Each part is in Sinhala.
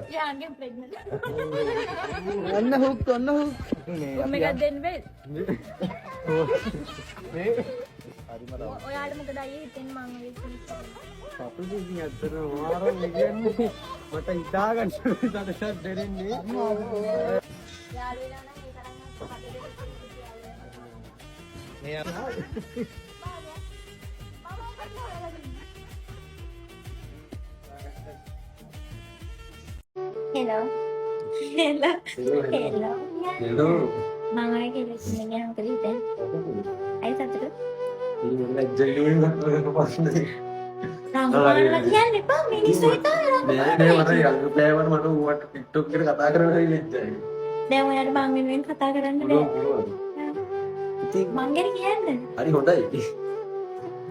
Yeah, I'm getting pregnant. ඔන්න හුක් ඔන්න හුක් මේක දෙන්න බෑ. මේ ඔයාට මොකද අයියේ හිතෙන් මම ඒක පපුදු ඉතින් අතර මාරම් කියන්නේ මට හිතා ගන්න දඩසක් දෙන්නේ යාළුවා නම් ඒ තරම් මේ Hello. Hello. Hello. hello මම ආයේ කියලා ඉන්නේ මොකද හිතන්නේ? අයි සතුටු. ඉතින් ලැජ්ජාවෙන් ගන්න පස්සේ රංගනවල කියන්නේ එපා මිනිස්සු හිතනවා. නෑ මට යංග ප්ලේවර් මට ඌට TikTok එකට කතා කරන්න ලැජ්ජායි දැන් ඔයාලට මං වෙනුවෙන් කතා කරන්න බෑ. ඉතින් මං ගැන කියන්න. හරි හොඳයි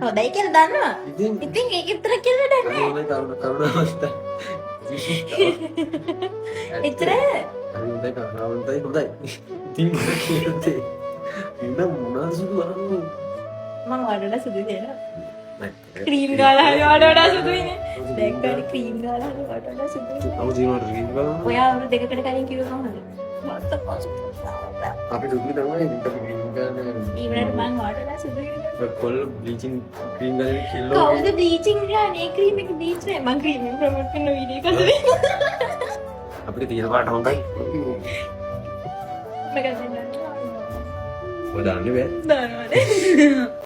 හොඳයි කියලා දන්නවා. ඉතින් ඉතින් ඒක විතර කියලා වැඩක් නෑ. හොඳයි කරුණාවස්ත එතර හරි හොඳයි කරුණාවන්තයි හොඳයි ඉතින් කියන්නේ ඉන්න මොනවද සුදු කරන්නේ මම වඩලා සුදු දෙනවා. ක්‍රීම් ගාලා හරි වඩා සුදු ඉන්නේ. දැක්කද ක්‍රීම් ගාලා හරි වඩා සුදු. තව ජීවන රින් බලන්න ඔයා අවුරුදු දෙකකට කලින් කිව්ව කොහොමද? මට පසු. අපි සුදු තමයි ඉතින් රින් ගන්න ඊවලට මං වඩලා සුදු ඉන්නේ. කොල් බ්ලීචින් ක්‍රීම් ගන්න කිල්ලෝ කවුද බ්ලීචින් ගන්නේ? ක්‍රීම් එක බ්ලීච් නෑ. මං ක්‍රීම් එක ප්‍රොමෝට් කරන වීඩියෝ එකක් කරේ. අපිට තියෙන පාට හොඳයි මම ගන්නේ ඔය දාන්නේ බෑ දානවනේ.